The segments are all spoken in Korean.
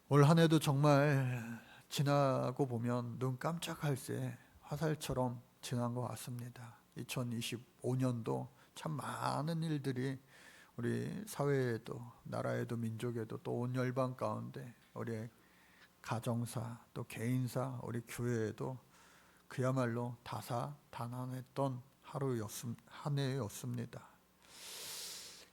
올 한 해도 정말 지나고 보면 눈 깜짝할 새 화살처럼 지난 것 같습니다. 2025년도 참 많은 일들이 우리 사회에도 나라에도 민족에도 또 온 열방 가운데 우리 가정사 또 개인사 우리 교회에도 그야말로 다사다난했던 한 해였습니다.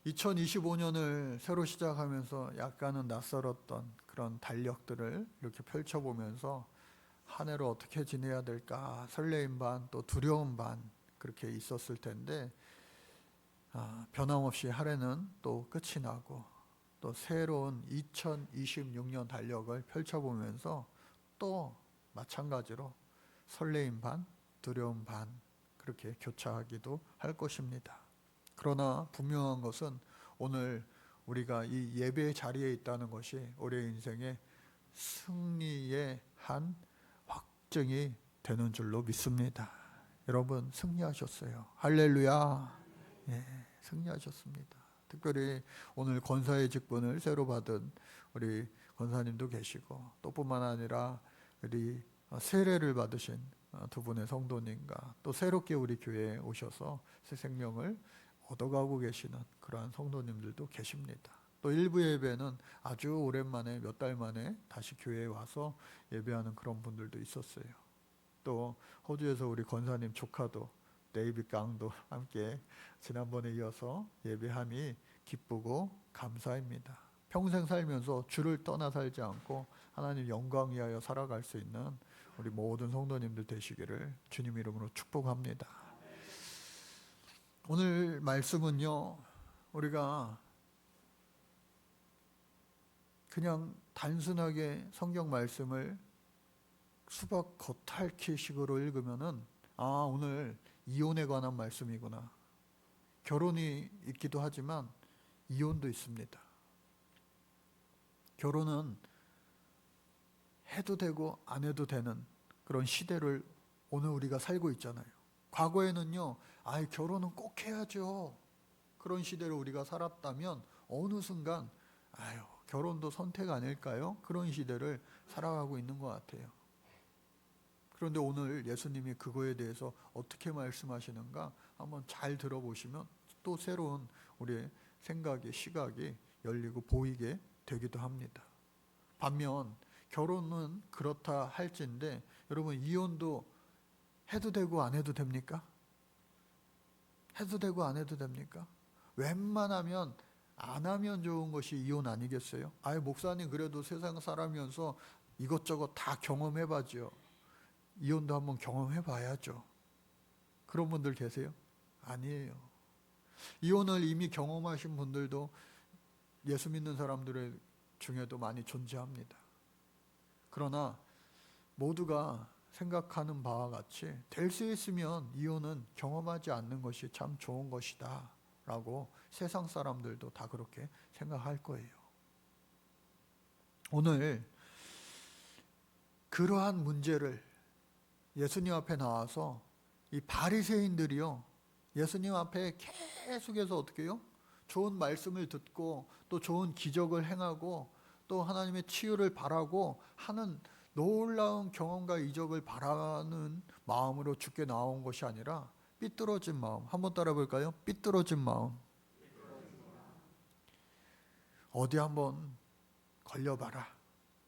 2025년을 새로 시작하면서 약간은 낯설었던 그런 달력들을 이렇게 펼쳐보면서 한 해로 어떻게 지내야 될까 설레임 반 또 두려움 반 그렇게 있었을 텐데 변함없이 한 해는 또 끝이 나고 또 새로운 2026년 달력을 펼쳐보면서 또 마찬가지로 설레임 반 두려움 반 그렇게 교차하기도 할 것입니다. 그러나 분명한 것은 오늘 우리가 이 예배 자리에 있다는 것이 우리의 인생의 승리의 한 확증이 되는 줄로 믿습니다. 여러분 승리하셨어요. 할렐루야. 예, 승리하셨습니다. 특별히 오늘 권사의 직분을 새로 받은 우리 권사님도 계시고 또 뿐만 아니라 우리 세례를 받으신 두 분의 성도님과 또 새롭게 우리 교회에 오셔서 새 생명을 얻어가고 계시는 그러한 성도님들도 계십니다. 또 일부 예배는 아주 오랜만에 몇 달 만에 다시 교회에 와서 예배하는 그런 분들도 있었어요. 또 호주에서 우리 권사님 조카도 데이빗 강도 함께 지난번에 이어서 예배함이 기쁘고 감사입니다. 평생 살면서 주를 떠나 살지 않고 하나님 영광 위하여 살아갈 수 있는 우리 모든 성도님들 되시기를 주님 이름으로 축복합니다. 오늘 말씀은요, 우리가 그냥 단순하게 성경 말씀을 수박 겉핥기식으로 읽으면은 오늘 이혼에 관한 말씀이구나. 결혼이 있기도 하지만 이혼도 있습니다. 결혼은 해도 되고 안 해도 되는 그런 시대를 오늘 우리가 살고 있잖아요. 과거에는요, 결혼은 꼭 해야죠. 그런 시대를 우리가 살았다면 어느 순간 결혼도 선택 아닐까요? 그런 시대를 살아가고 있는 것 같아요. 그런데 오늘 예수님이 그거에 대해서 어떻게 말씀하시는가 한번 잘 들어보시면 또 새로운 우리의 생각의 시각이 열리고 보이게 되기도 합니다. 반면 결혼은 그렇다 할진데 여러분 이혼도 해도 되고 안 해도 됩니까? 해도 되고 안 해도 됩니까? 웬만하면 안 하면 좋은 것이 이혼 아니겠어요? 목사님 그래도 세상 사람이면서 이것저것 다 경험해봐죠. 이혼도 한번 경험해봐야죠. 그런 분들 계세요? 아니에요. 이혼을 이미 경험하신 분들도 예수 믿는 사람들 중에도 많이 존재합니다. 그러나 모두가 생각하는 바와 같이 될 수 있으면 이혼은 경험하지 않는 것이 참 좋은 것이다 라고 세상 사람들도 다 그렇게 생각할 거예요. 오늘 그러한 문제를 예수님 앞에 나와서 이 바리새인들이요 예수님 앞에 계속해서 어떻게 해요? 좋은 말씀을 듣고 또 좋은 기적을 행하고 또 하나님의 치유를 바라고 하는 놀라운 경험과 이적을 바라는 마음으로 주께 나온 것이 아니라 삐뚤어진 마음. 한번 따라 볼까요? 삐뚤어진 마음. 어디 한번 걸려봐라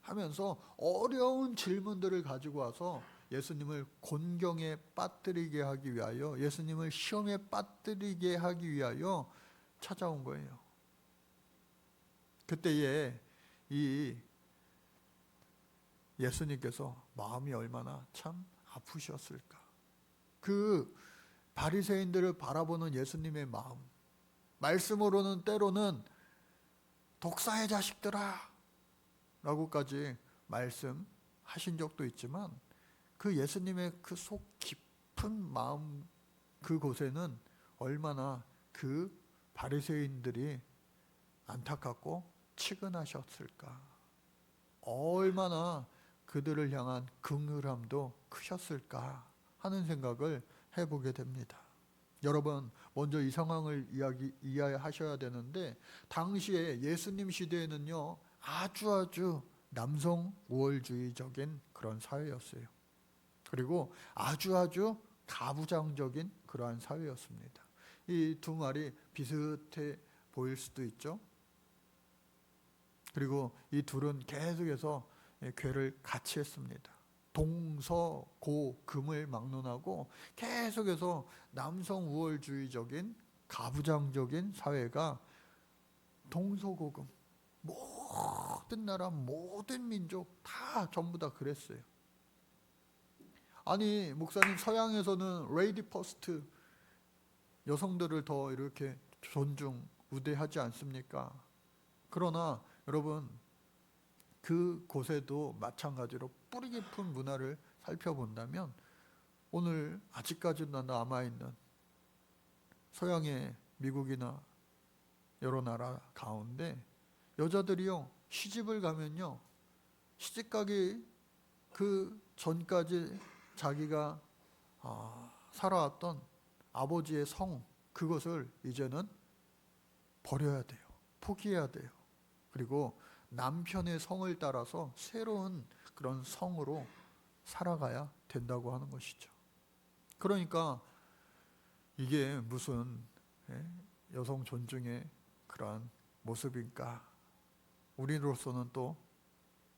하면서 어려운 질문들을 가지고 와서 예수님을 곤경에 빠뜨리게 하기 위하여, 예수님을 시험에 빠뜨리게 하기 위하여 찾아온 거예요. 그때에 이 예수님께서 마음이 얼마나 참 아프셨을까. 그 바리새인들을 바라보는 예수님의 마음, 말씀으로는 때로는 독사의 자식들아 라고까지 말씀하신 적도 있지만 그 예수님의 그 속 깊은 마음 그곳에는 얼마나 그 바리새인들이 안타깝고 치근하셨을까. 얼마나 그들을 향한 긍휼함도 크셨을까 하는 생각을 해보게 됩니다. 여러분 먼저 이 상황을 이해하셔야 되는데 당시에 예수님 시대에는요 아주 남성 우월주의적인 그런 사회였어요. 그리고 아주 가부장적인 그러한 사회였습니다. 이 두 말이 비슷해 보일 수도 있죠. 그리고 이 둘은 계속해서 궤를 같이 했습니다. 동서고금을 막론하고 계속해서 남성 우월주의적인 가부장적인 사회가 동서고금, 모든 나라 모든 민족 다 전부 다 그랬어요. 아니 목사님, 서양에서는 레이디 퍼스트, 여성들을 더 이렇게 존중 우대하지 않습니까? 그러나 여러분, 그곳에도 마찬가지로 뿌리 깊은 문화를 살펴본다면 오늘 아직까지도 남아있는 서양의 미국이나 여러 나라 가운데 여자들이요, 시집을 가면요, 시집가기 그 전까지 자기가 살아왔던 아버지의 성, 그것을 이제는 버려야 돼요. 포기해야 돼요. 그리고 남편의 성을 따라서 새로운 그런 성으로 살아가야 된다고 하는 것이죠. 그러니까 이게 무슨 여성 존중의 그러한 모습일까? 우리로서는 또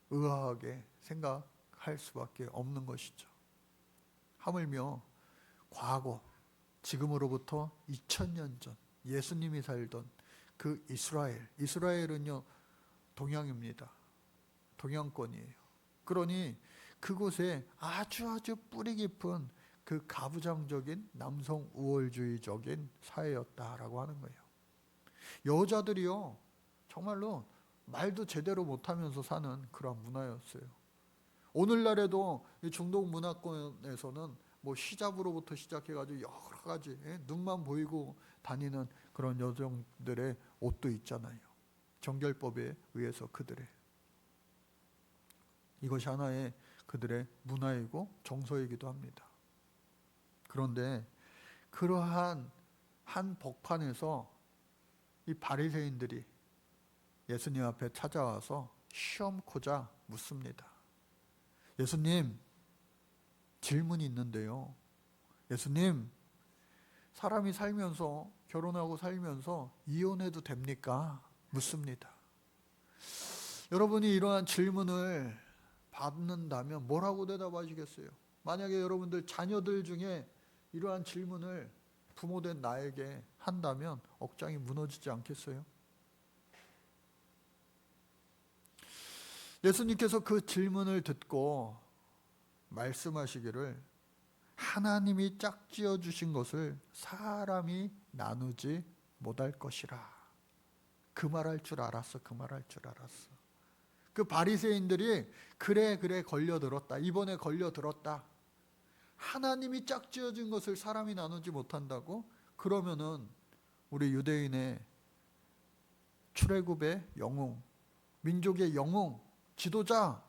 의아하게 생각할 수밖에 없는 것이죠. 하물며 과거, 지금으로부터 2000년 전 예수님이 살던 그 이스라엘은요, 동양입니다. 동양권이에요. 그러니 그곳에 아주 뿌리 깊은 그 가부장적인 남성 우월주의적인 사회였다라고 하는 거예요. 여자들이요, 정말로 말도 제대로 못하면서 사는 그런 문화였어요. 오늘날에도 중동 문화권에서는 뭐 히잡으로부터 시작해가지고 여러 가지 눈만 보이고 다니는 그런 여성들의 옷도 있잖아요. 정결법에 의해서 그들의, 이것이 하나의 그들의 문화이고 정서이기도 합니다. 그런데 그러한 한 복판에서 이 바리새인들이 예수님 앞에 찾아와서 시험코자 묻습니다. 예수님, 질문이 있는데요. 예수님, 사람이 살면서, 결혼하고 살면서 이혼해도 됩니까? 묻습니다. 여러분이 이러한 질문을 받는다면 뭐라고 대답하시겠어요? 만약에 여러분들 자녀들 중에 이러한 질문을 부모된 나에게 한다면 억장이 무너지지 않겠어요? 예수님께서 그 질문을 듣고 말씀하시기를, 하나님이 짝지어 주신 것을 사람이 나누지 못할 것이라. 그 말할 줄 알았어. 그 바리새인들이 그래 걸려들었다. 이번에 걸려들었다. 하나님이 짝지어 준 것을 사람이 나누지 못한다고? 그러면은 우리 유대인의 출애굽의 영웅, 민족의 영웅, 지도자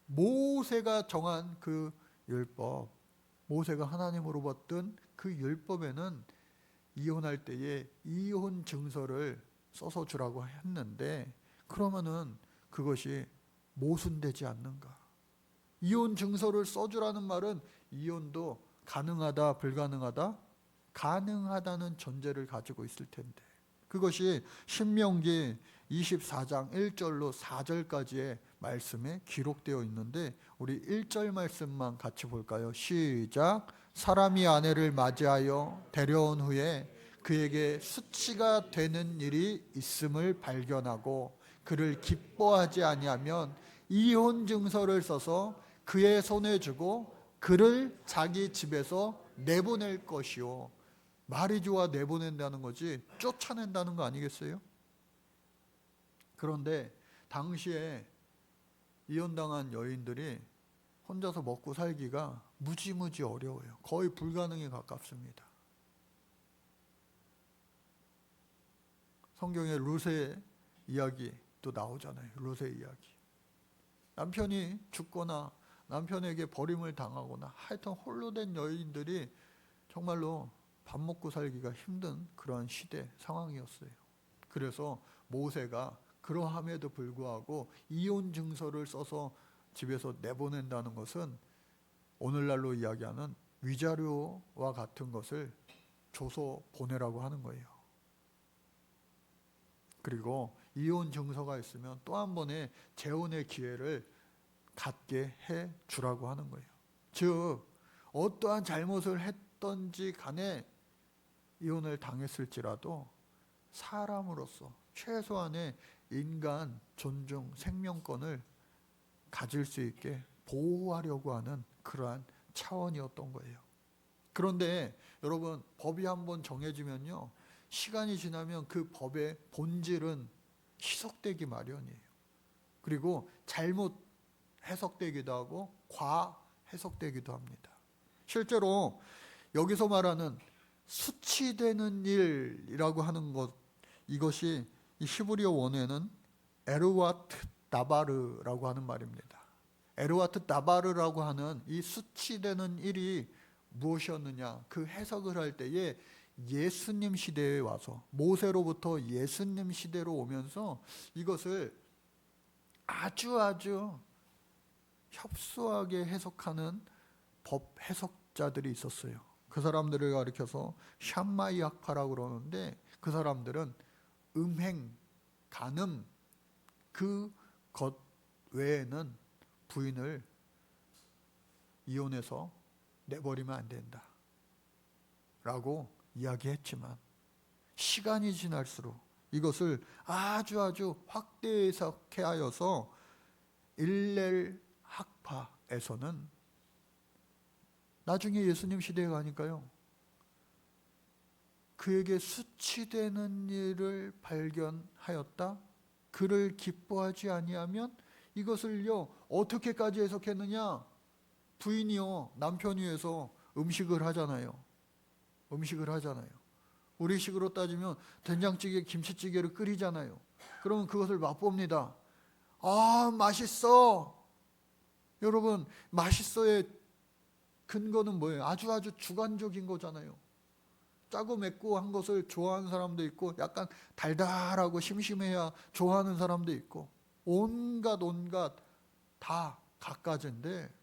모세가 정한 그 율법, 모세가 하나님으로 받던 그 율법에는 이혼할 때에 이혼 증서를 써서 주라고 했는데, 그러면은 그것이 모순되지 않는가? 이혼 증서를 써주라는 말은 이혼도 가능하다, 불가능하다? 가능하다는 전제를 가지고 있을 텐데, 그것이 신명기 24장 1절로 4절까지의 말씀에 기록되어 있는데, 우리 1절 말씀만 같이 볼까요? 시작. 사람이 아내를 맞이하여 데려온 후에 그에게 수치가 되는 일이 있음을 발견하고 그를 기뻐하지 아니하면 이혼 증서를 써서 그의 손에 주고 그를 자기 집에서 내보낼 것이요. 말이 좋아 내보낸다는 거지 쫓아낸다는 거 아니겠어요? 그런데 당시에 이혼당한 여인들이 혼자서 먹고 살기가 무지무지 어려워요. 거의 불가능에 가깝습니다. 성경에 룻의 이야기도 나오잖아요. 룻의 이야기. 남편이 죽거나 남편에게 버림을 당하거나 하여튼 홀로 된 여인들이 정말로 밥 먹고 살기가 힘든 그런 시대 상황이었어요. 그래서 모세가 그러함에도 불구하고 이혼 증서를 써서 집에서 내보낸다는 것은 오늘날로 이야기하는 위자료와 같은 것을 줘서 보내라고 하는 거예요. 그리고 이혼 증서가 있으면 또 한 번의 재혼의 기회를 갖게 해 주라고 하는 거예요. 즉 어떠한 잘못을 했던지 간에 이혼을 당했을지라도 사람으로서 최소한의 인간 존중, 생명권을 가질 수 있게 보호하려고 하는 그러한 차원이었던 거예요. 그런데 여러분, 법이 한번 정해지면요, 시간이 지나면 그 법의 본질은 희석되기 마련이에요. 그리고 잘못 해석되기도 하고 과 해석되기도 합니다. 실제로 여기서 말하는 수치되는 일이라고 하는 것, 이것이 이 히브리어 원어에는 에르와트 다바르라고 하는 말입니다. 에르와트 다바르라고 하는 이 수치되는 일이 무엇이었느냐, 그 해석을 할 때에 예수님 시대에 와서, 모세로부터 예수님 시대로 오면서 이것을 아주 협소하게 해석하는 법 해석자들이 있었어요. 그 사람들을 가리켜서 샴마이 학파라고 그러는데, 그 사람들은 음행, 간음, 그 것 외에는 부인을 이혼해서 내버리면 안 된다 라고 이야기했지만, 시간이 지날수록 이것을 아주 확대 해석하여서 일렐 학파에서는 나중에 예수님 시대에 가니까요, 그에게 수치되는 일을 발견하였다, 그를 기뻐하지 아니하면, 이것을요 어떻게까지 해석했느냐, 부인이요 남편 위해서 음식을 하잖아요. 우리식으로 따지면 된장찌개, 김치찌개를 끓이잖아요. 그러면 그것을 맛봅니다. 아, 맛있어. 여러분, 맛있어의 근거는 뭐예요? 아주 주관적인 거잖아요. 짜고 맵고 한 것을 좋아하는 사람도 있고, 약간 달달하고 심심해야 좋아하는 사람도 있고, 온갖 다 갖가지인데,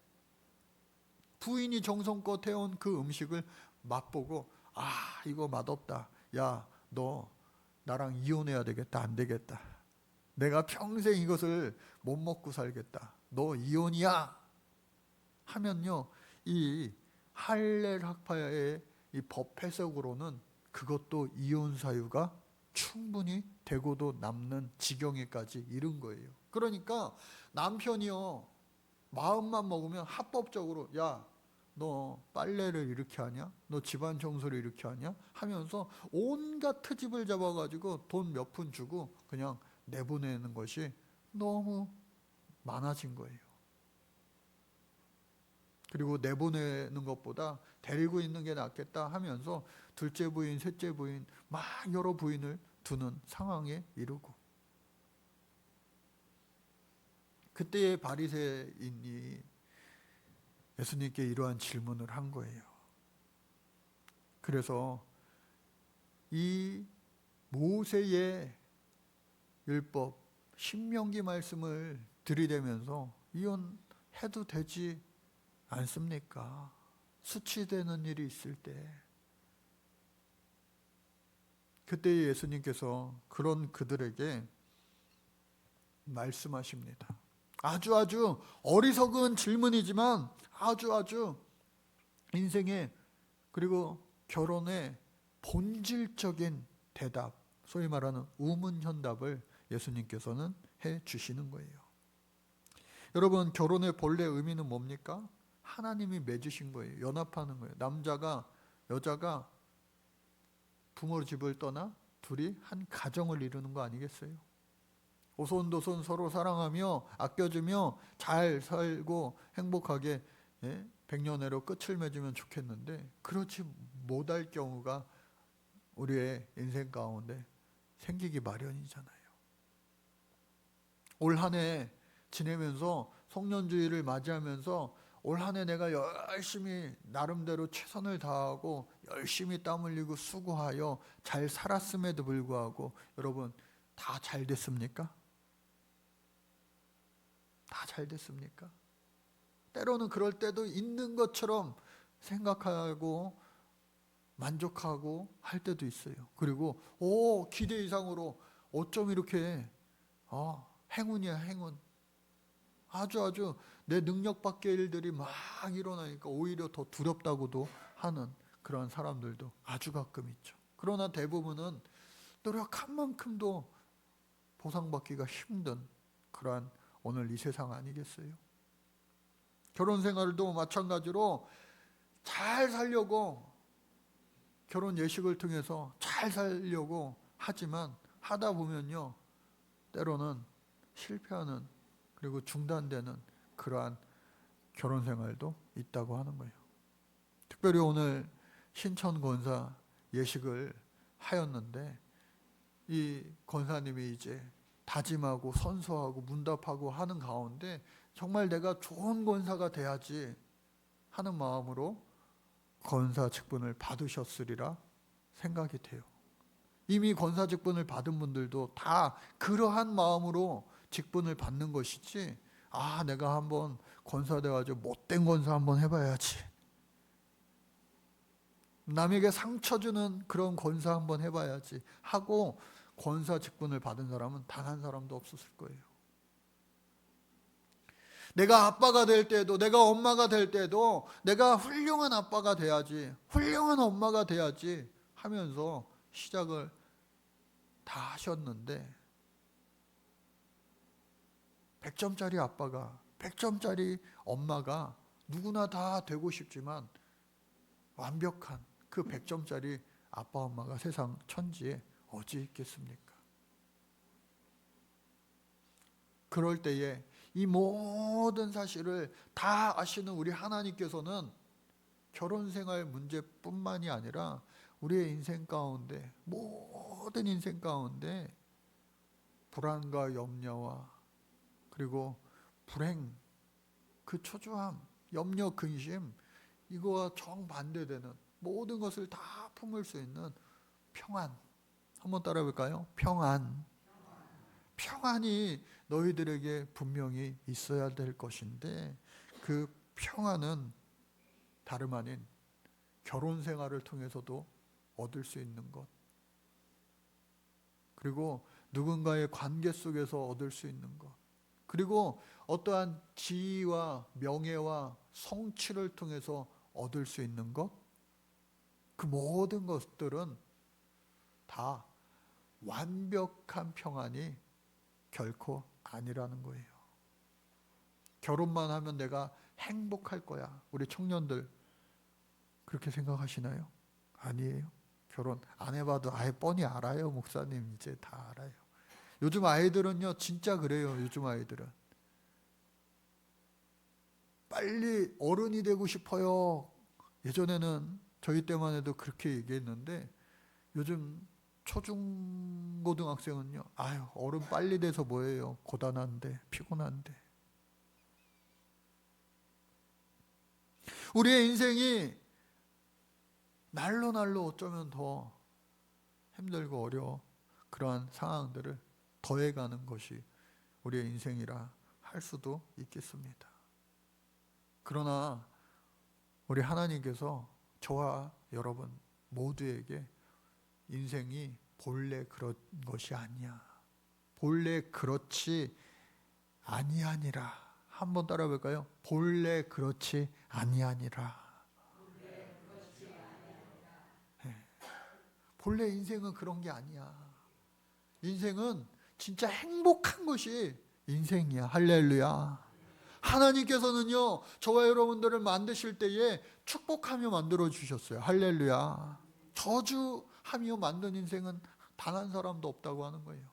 부인이 정성껏 해온 그 음식을 맛보고, 아, 이거 맛없다. 야, 너 나랑 이혼해야 되겠다. 안 되겠다. 내가 평생 이것을 못 먹고 살겠다. 너 이혼이야. 하면요, 이 할렐 학파의 이 법 해석으로는 그것도 이혼 사유가 충분히 되고도 남는 지경에까지 이른 거예요. 그러니까 남편이요, 마음만 먹으면 합법적으로, 야, 너 빨래를 이렇게 하냐? 너 집안 청소를 이렇게 하냐? 하면서 온갖 트집을 잡아가지고 돈 몇 푼 주고 그냥 내보내는 것이 너무 많아진 거예요. 그리고 내보내는 것보다 데리고 있는 게 낫겠다 하면서 둘째 부인, 셋째 부인, 막 여러 부인을 두는 상황에 이르고, 그때의 바리새인이 예수님께 이러한 질문을 한 거예요. 그래서 이 모세의 율법, 신명기 말씀을 들이대면서 이혼해도 되지 않습니까? 수치되는 일이 있을 때. 그때 예수님께서 그런 그들에게 말씀하십니다. 아주 어리석은 질문이지만 아주 인생의, 그리고 결혼의 본질적인 대답, 소위 말하는 우문현답을 예수님께서는 해 주시는 거예요. 여러분, 결혼의 본래 의미는 뭡니까? 하나님이 맺으신 거예요. 연합하는 거예요. 남자가 여자가 부모 집을 떠나 둘이 한 가정을 이루는 거 아니겠어요? 오손도손 서로 사랑하며 아껴주며 잘 살고 행복하게, 백년해로 끝을 맺으면 좋겠는데, 그렇지 못할 경우가 우리의 인생 가운데 생기기 마련이잖아요. 올 한 해 지내면서, 송년주의를 맞이하면서 올 한 해 내가 열심히 나름대로 최선을 다하고 열심히 땀 흘리고 수고하여 잘 살았음에도 불구하고 여러분, 다 잘 됐습니까? 잘 됐습니까? 때로는 그럴 때도 있는 것처럼 생각하고 만족하고 할 때도 있어요. 그리고 기대 이상으로 어쩜 이렇게 행운이야, 행운. 아주 내 능력 밖의 일들이 막 일어나니까 오히려 더 두렵다고도 하는 그런 사람들도 아주 가끔 있죠. 그러나 대부분은 노력한 만큼도 보상받기가 힘든 그러한 오늘 이 세상 아니겠어요? 결혼 생활도 마찬가지로 잘 살려고 결혼 예식을 통해서 잘 살려고 하지만 하다 보면요, 때로는 실패하는, 그리고 중단되는 그러한 결혼 생활도 있다고 하는 거예요. 특별히 오늘 신천 권사 예식을 하였는데, 이 권사님이 이제 다짐하고 선서하고 문답하고 하는 가운데 정말 내가 좋은 권사가 돼야지 하는 마음으로 권사 직분을 받으셨으리라 생각이 돼요. 이미 권사 직분을 받은 분들도 다 그러한 마음으로 직분을 받는 것이지, 내가 한번 권사 돼가지고 못된 권사 한번 해봐야지, 남에게 상처 주는 그런 권사 한번 해봐야지 하고 권사 직분을 받은 사람은 단 한 사람도 없었을 거예요. 내가 아빠가 될 때도, 내가 엄마가 될 때도 내가 훌륭한 아빠가 돼야지, 훌륭한 엄마가 돼야지 하면서 시작을 다 하셨는데, 100점짜리 아빠가, 100점짜리 엄마가 누구나 다 되고 싶지만 완벽한 그 100점짜리 아빠 엄마가 세상 천지에 어디 있겠습니까? 그럴 때에 이 모든 사실을 다 아시는 우리 하나님께서는 결혼생활 문제뿐만이 아니라 우리의 인생 가운데, 모든 인생 가운데 불안과 염려와 그리고 불행, 그 초조함, 염려, 근심, 이거와 정반대되는 모든 것을 다 품을 수 있는 평안, 한번 따라해 볼까요? 평안. 평안이 너희들에게 분명히 있어야 될 것인데, 그 평안은 다름 아닌 결혼 생활을 통해서도 얻을 수 있는 것, 그리고 누군가의 관계 속에서 얻을 수 있는 것, 그리고 어떠한 지위와 명예와 성취를 통해서 얻을 수 있는 것, 그 모든 것들은 다 완벽한 평안이 결코 아니라는 거예요. 결혼만 하면 내가 행복할 거야. 우리 청년들 그렇게 생각하시나요? 아니에요. 결혼 안 해봐도 아예 뻔히 알아요. 목사님 이제 다 알아요. 요즘 아이들은요 진짜 그래요. 요즘 아이들은 빨리 어른이 되고 싶어요. 예전에는 저희 때만 해도 그렇게 얘기했는데, 요즘 초중고등학생은요, 어른 빨리 돼서 뭐예요? 고단한데, 피곤한데. 우리의 인생이 날로 날로 어쩌면 더 힘들고 어려워, 그러한 상황들을 더해가는 것이 우리의 인생이라 할 수도 있겠습니다. 그러나 우리 하나님께서 저와 여러분 모두에게 인생이 본래 그런 것이 아니야, 본래 그렇지 아니하니라. 한번 따라 볼까요? 본래 그렇지 아니하니라. 본래 인생은 그런 게 아니야. 인생은 진짜 행복한 것이 인생이야. 할렐루야. 하나님께서는요 저와 여러분들을 만드실 때에 축복하며 만들어 주셨어요. 할렐루야. 저주하며 만든 인생은 단 한 사람도 없다고 하는 거예요.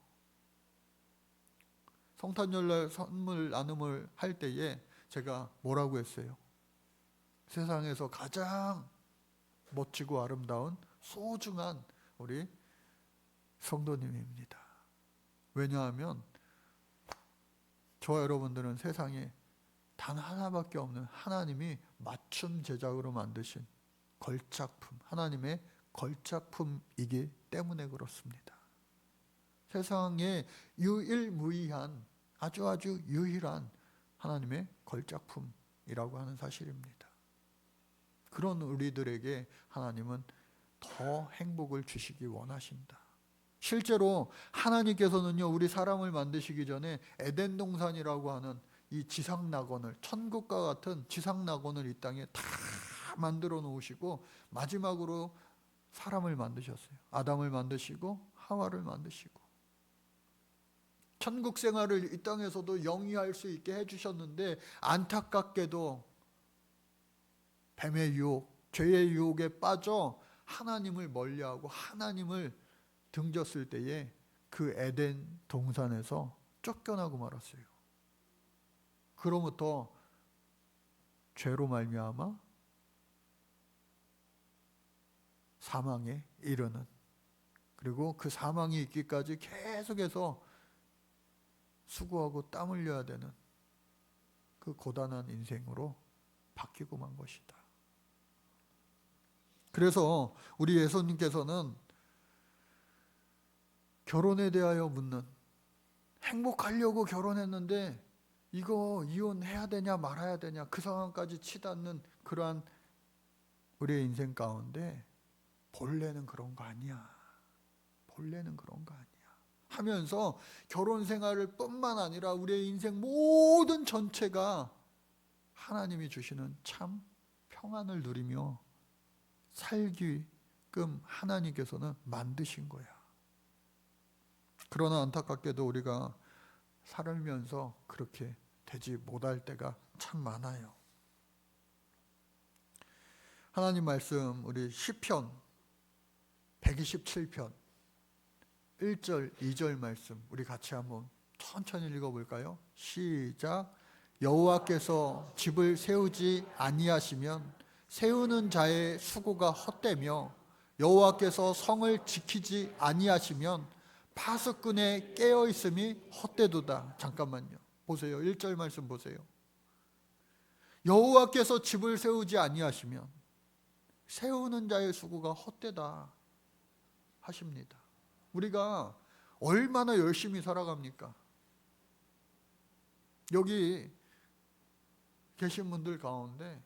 성탄절날 선물 나눔을 할 때에 제가 뭐라고 했어요? 세상에서 가장 멋지고 아름다운 소중한 우리 성도님입니다. 왜냐하면 저와 여러분들은 세상에 단 하나밖에 없는 하나님이 맞춤 제작으로 만드신 걸작품, 하나님의 걸작품이기 때문에 그렇습니다. 세상에 유일무이한 아주 유일한 하나님의 걸작품이라고 하는 사실입니다. 그런 우리들에게 하나님은 더 행복을 주시기 원하신다. 실제로 하나님께서는요, 우리 사람을 만드시기 전에 에덴 동산이라고 하는 이 지상 낙원을, 천국과 같은 지상 낙원을 이 땅에 다 만들어 놓으시고 마지막으로 사람을 만드셨어요. 아담을 만드시고 하와를 만드시고 천국 생활을 이 땅에서도 영위할 수 있게 해주셨는데, 안타깝게도 뱀의 유혹, 죄의 유혹에 빠져 하나님을 멀리하고 하나님을 등졌을 때에 그 에덴 동산에서 쫓겨나고 말았어요. 그로부터 죄로 말미암아 사망에 이르는, 그리고 그 사망이 있기까지 계속해서 수고하고 땀 흘려야 되는 그 고단한 인생으로 바뀌고 만 것이다. 그래서 우리 예수님께서는 결혼에 대하여 묻는, 행복하려고 결혼했는데 이거 이혼해야 되냐 말아야 되냐 그 상황까지 치닫는 그러한 우리의 인생 가운데 본래는 그런 거 아니야, 본래는 그런 거 아니야 하면서 결혼 생활을 뿐만 아니라 우리의 인생 모든 전체가 하나님이 주시는 참 평안을 누리며 살기끔 하나님께서는 만드신 거야. 그러나 안타깝게도 우리가 살면서 그렇게 되지 못할 때가 참 많아요. 하나님 말씀, 우리 시편 127편 1절 2절 말씀 우리 같이 한번 천천히 읽어볼까요? 시작. 여호와께서 집을 세우지 아니하시면 세우는 자의 수고가 헛되며, 여호와께서 성을 지키지 아니하시면 파수꾼의 깨어있음이 헛되도다. 잠깐만요. 보세요. 1절 말씀 보세요. 여호와께서 집을 세우지 아니하시면 세우는 자의 수고가 헛되다 하십니다. 우리가 얼마나 열심히 살아갑니까? 여기 계신 분들 가운데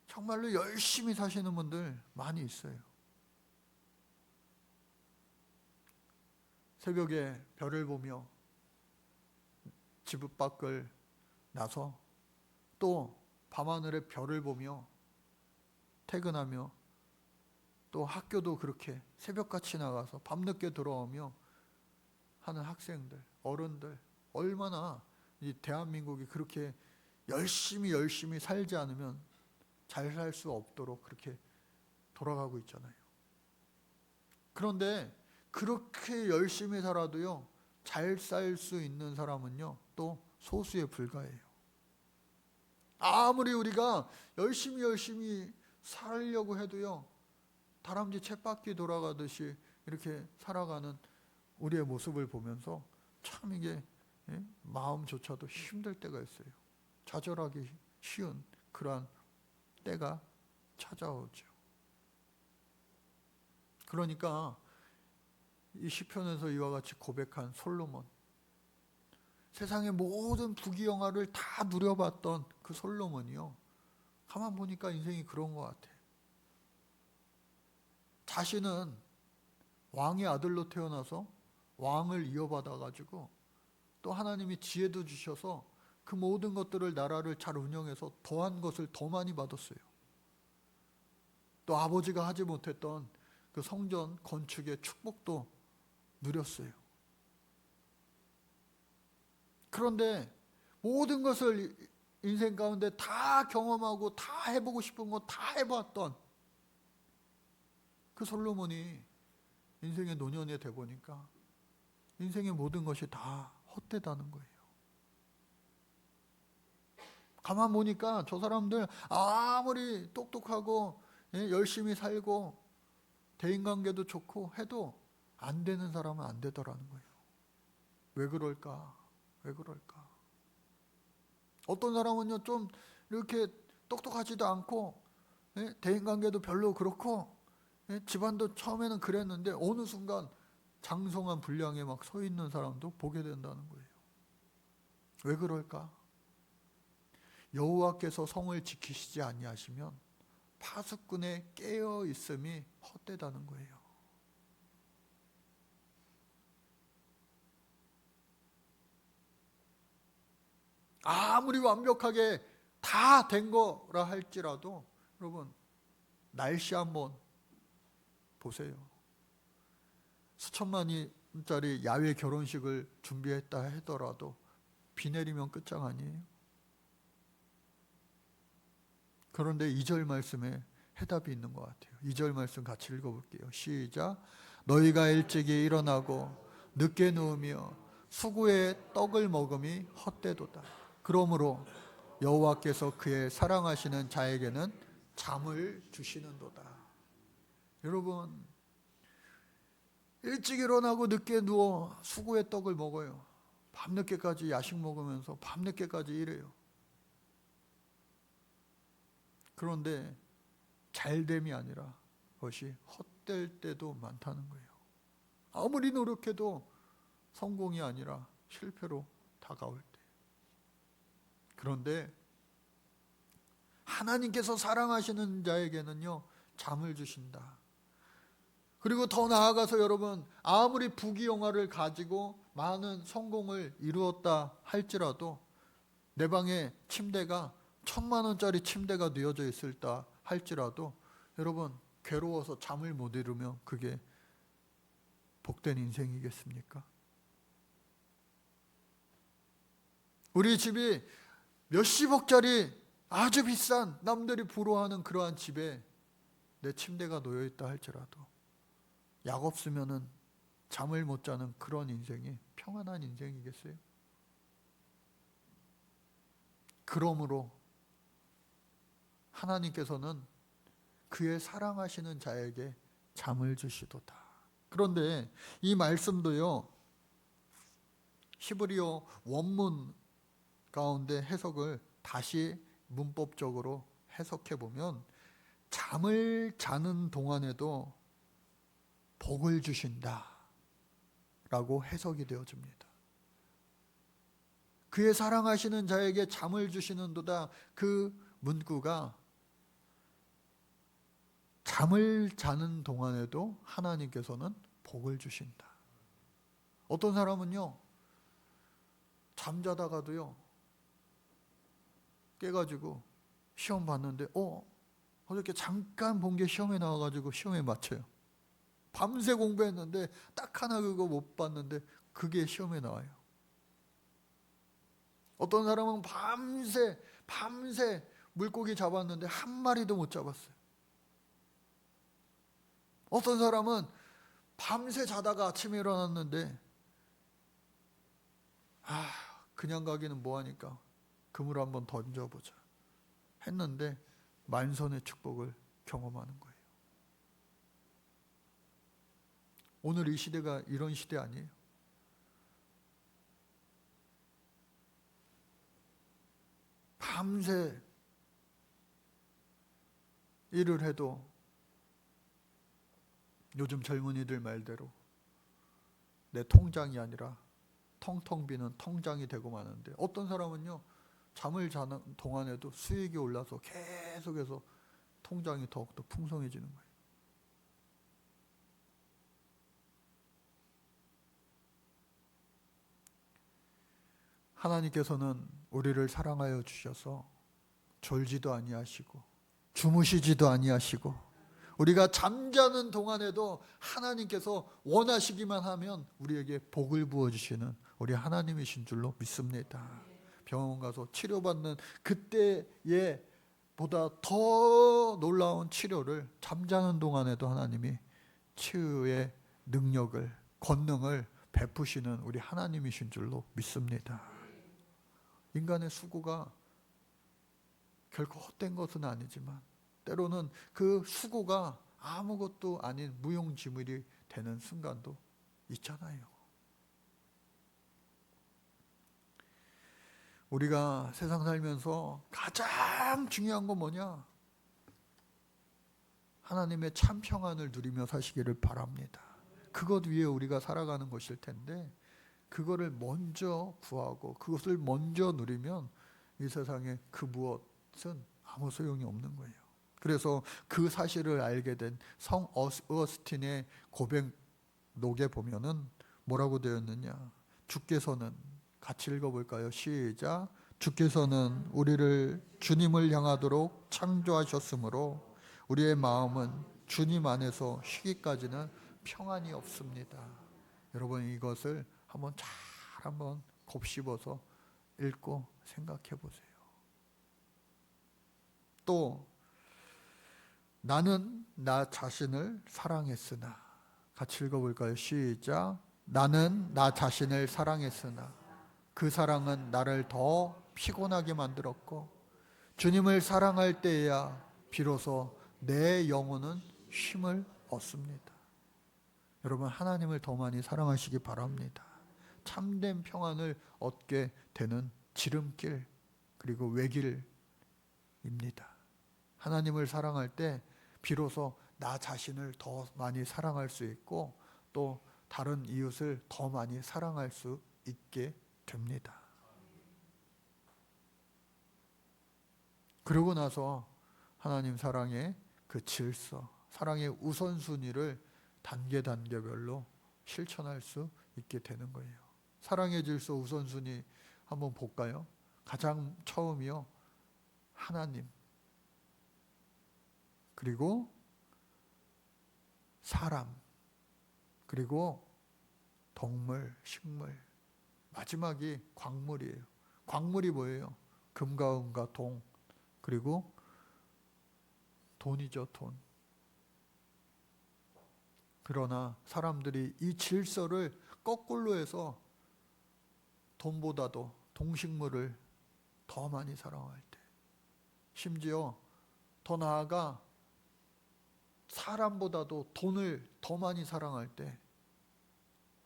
정말로 열심히 사시는 분들 많이 있어요. 새벽에 별을 보며 집 밖을 나서 또 밤하늘의 별을 보며 퇴근하며, 또 학교도 그렇게 새벽같이 나가서 밤늦게 돌아오며 하는 학생들, 어른들, 얼마나 이 대한민국이 그렇게 열심히 살지 않으면 잘 살 수 없도록 그렇게 돌아가고 있잖아요. 그런데 그렇게 열심히 살아도요, 잘 살 수 있는 사람은요 또 소수에 불과해요. 아무리 우리가 열심히 살려고 해도요, 다람쥐 쳇바퀴 돌아가듯이 이렇게 살아가는 우리의 모습을 보면서 참 이게 마음조차도 힘들 때가 있어요. 좌절하기 쉬운 그러한 때가 찾아오죠. 그러니까 이 시편에서 이와 같이 고백한 솔로몬, 세상의 모든 부귀영화를 다 누려봤던 그 솔로몬이요, 가만 보니까 인생이 그런 것 같아. 자신은 왕의 아들로 태어나서 왕을 이어받아가지고 또 하나님이 지혜도 주셔서 그 모든 것들을, 나라를 잘 운영해서 더한 것을 더 많이 받았어요. 또 아버지가 하지 못했던 그 성전 건축의 축복도 누렸어요. 그런데 모든 것을 인생 가운데 다 경험하고 다 해보고 싶은 거 다 해봤던 그 솔로몬이 인생의 노년에 돼 보니까 인생의 모든 것이 다 헛되다는 거예요. 가만 보니까 저 사람들 아무리 똑똑하고 열심히 살고 대인관계도 좋고 해도 안 되는 사람은 안 되더라는 거예요. 왜 그럴까? 왜 그럴까? 어떤 사람은요 좀 이렇게 똑똑하지도 않고 대인관계도 별로 그렇고 집안도 처음에는 그랬는데 어느 순간 장성한 분량에 막 서 있는 사람도 보게 된다는 거예요. 왜 그럴까? 여호와께서 성을 지키시지 아니하시면 파수꾼의 깨어 있음이 헛되다는 거예요. 아무리 완벽하게 다 된 거라 할지라도 여러분 날씨 한번 보세요. 수천만 원짜리 야외 결혼식을 준비했다 하더라도 비 내리면 끝장 아니에요? 그런데 2절 말씀에 해답이 있는 것 같아요. 2절 말씀 같이 읽어볼게요. 시작. 너희가 일찍이 일어나고 늦게 누우며 수구의 떡을 먹음이 헛되도다. 그러므로 여호와께서 그의 사랑하시는 자에게는 잠을 주시는도다. 여러분, 일찍 일어나고 늦게 누워 수구의 떡을 먹어요. 밤늦게까지 야식 먹으면서 밤늦게까지 일해요. 그런데 잘됨이 아니라 그것이 헛될 때도 많다는 거예요. 아무리 노력해도 성공이 아니라 실패로 다가올 때. 그런데 하나님께서 사랑하시는 자에게는요, 잠을 주신다. 그리고 더 나아가서 여러분, 아무리 부귀영화를 가지고 많은 성공을 이루었다 할지라도 내 방에 침대가 1,000만 원짜리 침대가 뉘어져 있을다 할지라도 여러분, 괴로워서 잠을 못 이루면 그게 복된 인생이겠습니까? 우리 집이 몇십억짜리 아주 비싼 남들이 부러워하는 그러한 집에 내 침대가 놓여 있다 할지라도 약 없으면은 잠을 못 자는 그런 인생이 평안한 인생이겠어요? 그러므로 하나님께서는 그의 사랑하시는 자에게 잠을 주시도다. 그런데 이 말씀도요, 히브리어 원문 가운데 해석을 다시 문법적으로 해석해 보면 잠을 자는 동안에도 복을 주신다 라고 해석이 되어집니다. 그의 사랑하시는 자에게 잠을 주시는도다. 그 문구가 잠을 자는 동안에도 하나님께서는 복을 주신다. 어떤 사람은요, 잠자다가도요 깨가지고 시험 봤는데 어저께 잠깐 본 게 시험에 나와가지고 시험에 맞춰요. 밤새 공부했는데 딱 하나 그거 못 봤는데 그게 시험에 나와요. 어떤 사람은 밤새 물고기 잡았는데 한 마리도 못 잡았어요. 어떤 사람은 밤새 자다가 아침에 일어났는데 그냥 가기는 뭐하니까 그물 한번 던져보자 했는데 만선의 축복을 경험하는 거예요. 오늘 이 시대가 이런 시대 아니에요? 밤새 일을 해도 요즘 젊은이들 말대로 내 통장이 아니라 텅텅 비는 통장이 되고 마는데, 어떤 사람은요 잠을 자는 동안에도 수익이 올라서 계속해서 통장이 더욱더 풍성해지는 거예요. 하나님께서는 우리를 사랑하여 주셔서 졸지도 아니하시고 주무시지도 아니하시고 우리가 잠자는 동안에도 하나님께서 원하시기만 하면 우리에게 복을 부어주시는 우리 하나님이신 줄로 믿습니다. 병원 가서 치료받는 그때에 보다 더 놀라운 치료를 잠자는 동안에도 하나님이 치유의 능력을, 권능을 베푸시는 우리 하나님이신 줄로 믿습니다. 인간의 수고가 결코 헛된 것은 아니지만 때로는 그 수고가 아무것도 아닌 무용지물이 되는 순간도 있잖아요. 우리가 세상 살면서 가장 중요한 건 뭐냐? 하나님의 참 평안을 누리며 사시기를 바랍니다. 그것 위에 우리가 살아가는 것일 텐데 그거를 먼저 구하고 그것을 먼저 누리면 이 세상에 그 무엇은 아무 소용이 없는 거예요. 그래서 그 사실을 알게 된 성 어거스틴의 고백록에 보면은 뭐라고 되었느냐. 주께서는, 같이 읽어볼까요? 시작. 주께서는 우리를 주님을 향하도록 창조하셨으므로 우리의 마음은 주님 안에서 쉬기까지는 평안이 없습니다. 여러분, 이것을 한번 곱씹어서 읽고 생각해 보세요. 또 나는 나 자신을 사랑했으나, 같이 읽어볼까요? 시작. 나는 나 자신을 사랑했으나 그 사랑은 나를 더 피곤하게 만들었고 주님을 사랑할 때에야 비로소 내 영혼은 쉼을 얻습니다. 여러분, 하나님을 더 많이 사랑하시기 바랍니다. 참된 평안을 얻게 되는 지름길, 그리고 외길입니다. 하나님을 사랑할 때 비로소 나 자신을 더 많이 사랑할 수 있고 또 다른 이웃을 더 많이 사랑할 수 있게 됩니다. 그러고 나서 하나님 사랑의 그 질서, 사랑의 우선순위를 단계별로 실천할 수 있게 되는 거예요. 사랑의 질서 우선순위 한번 볼까요? 가장 처음이요, 하나님, 그리고 사람, 그리고 동물, 식물, 마지막이 광물이에요. 광물이 뭐예요? 금과 은과 동, 그리고 돈이죠, 돈. 그러나 사람들이 이 질서를 거꾸로 해서 돈보다도 동식물을 더 많이 사랑할 때, 심지어 더 나아가 사람보다도 돈을 더 많이 사랑할 때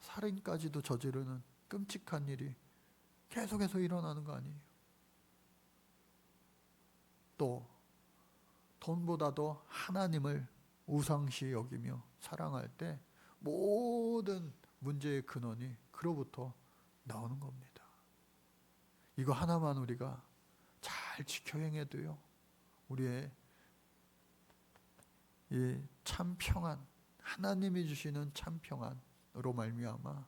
살인까지도 저지르는 끔찍한 일이 계속해서 일어나는 거 아니에요. 또 돈보다도 하나님을 우상시 여기며 사랑할 때 모든 문제의 근원이 그로부터 나오는 겁니다. 이거 하나만 우리가 잘 지켜 행해도요, 우리의 이 참 평안, 하나님이 주시는 참 평안으로 말미암아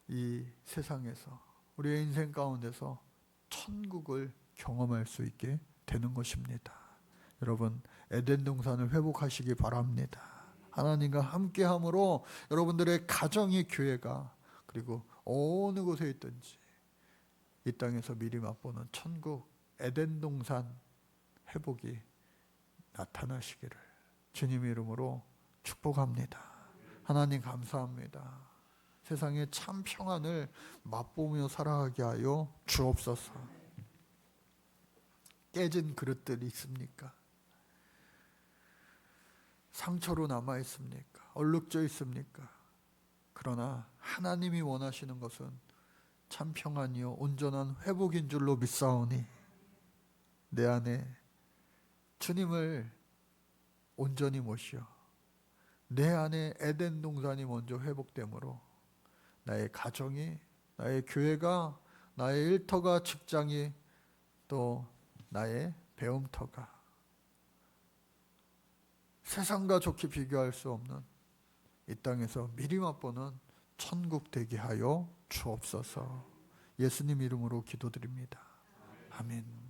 이 세상에서, 우리의 인생 가운데서 천국을 경험할 수 있게 되는 것입니다. 여러분, 에덴 동산을 회복하시기 바랍니다. 하나님과 함께함으로 여러분들의 가정의 교회가, 그리고 어느 곳에 있든지 이 땅에서 미리 맛보는 천국 에덴 동산 회복이 나타나시기를 주님의 이름으로 축복합니다. 하나님 감사합니다. 세상의 참 평안을 맛보며 살아가게 하여 주옵소서. 깨진 그릇들이 있습니까? 상처로 남아 있습니까? 얼룩져 있습니까? 그러나 하나님이 원하시는 것은 참 평안이요 온전한 회복인 줄로 믿사오니 내 안에 주님을 온전히 모시어 내 안에 에덴 동산이 먼저 회복되므로 나의 가정이, 나의 교회가, 나의 일터가, 직장이, 또 나의 배움터가 세상과 좋게 비교할 수 없는 이 땅에서 미리 맛보는 천국 되게 하여 주옵소서. 예수님 이름으로 기도드립니다. 아멘.